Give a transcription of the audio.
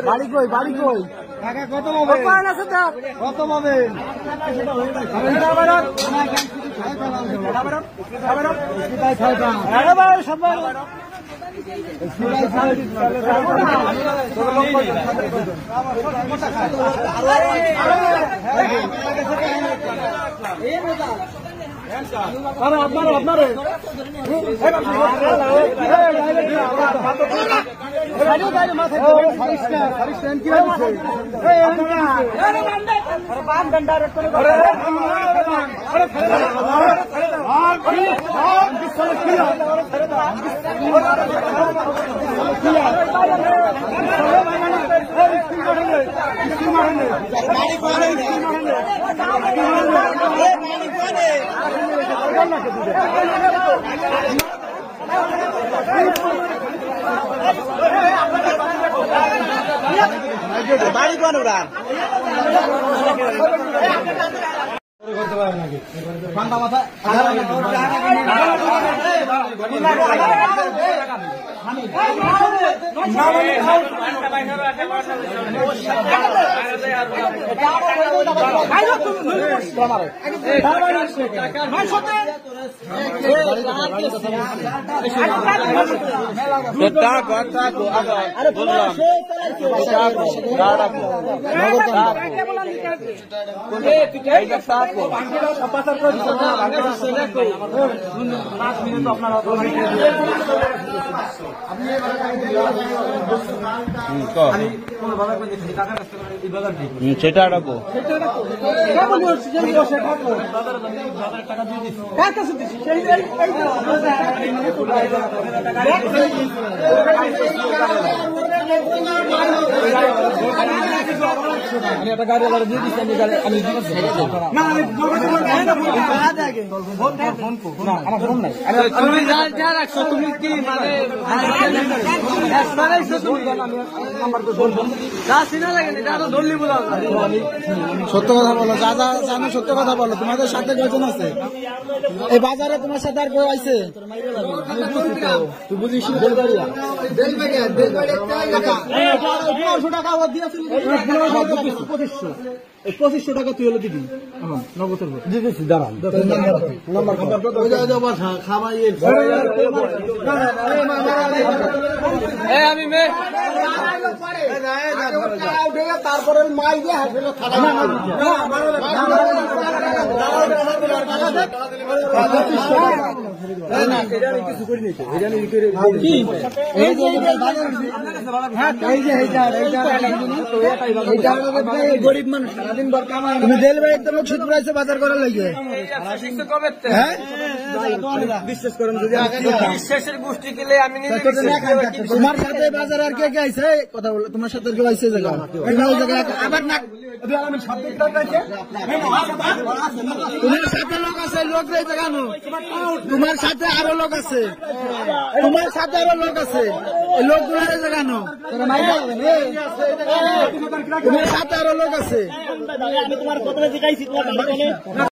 বাড়ি কই বাড়ি কই কত হবে কত হবে আপনারে বাড়ি কোন উড়ান করতে পারে নাকি ঠান্ডা মাথা সেটা রাখো একটা গাড়ি দিয়ে দিচ্ছি আমি আমার ফোন নাই তুমি যা রাখছো তুমি কি মানে সত্য কথা বলো যা যা জানো সত্য কথা বলো তোমাদের সাথে কয়জন আছে এই বাজারে তোমার সাথে আর কেউ আছে তুই বুঝিস 1500 টাকা দিয়েছিল 2500 টাকা তুই হলে দিবি নগদ দিতেছি দাঁড়ান খাবাই আমি তারপরে মাই দিয়ে হাসলে গরিব মানুষ সারাদিন তুমি রেলওয়ে একদম ছুট প্রাইসে বাজার করার লাগে বিশ্বাস করেন যদি বিশ্বাসের গোষ্ঠী গেলে আমি তোমার সাথে বাজার আর কে কে আইছে কথা বলো তোমার সাথে কেউ আইছে জায়গা আবার না তোমার সাথে লোক আছে লোক রয়েছে কেন তোমার সাথে আরো লোক আছে তোমার সাথে আরো লোক আছে এই লোকগুলো রয়েছে কেন তোমার সাথে আরো লোক আছে আমি তোমার কথা শিখাইছি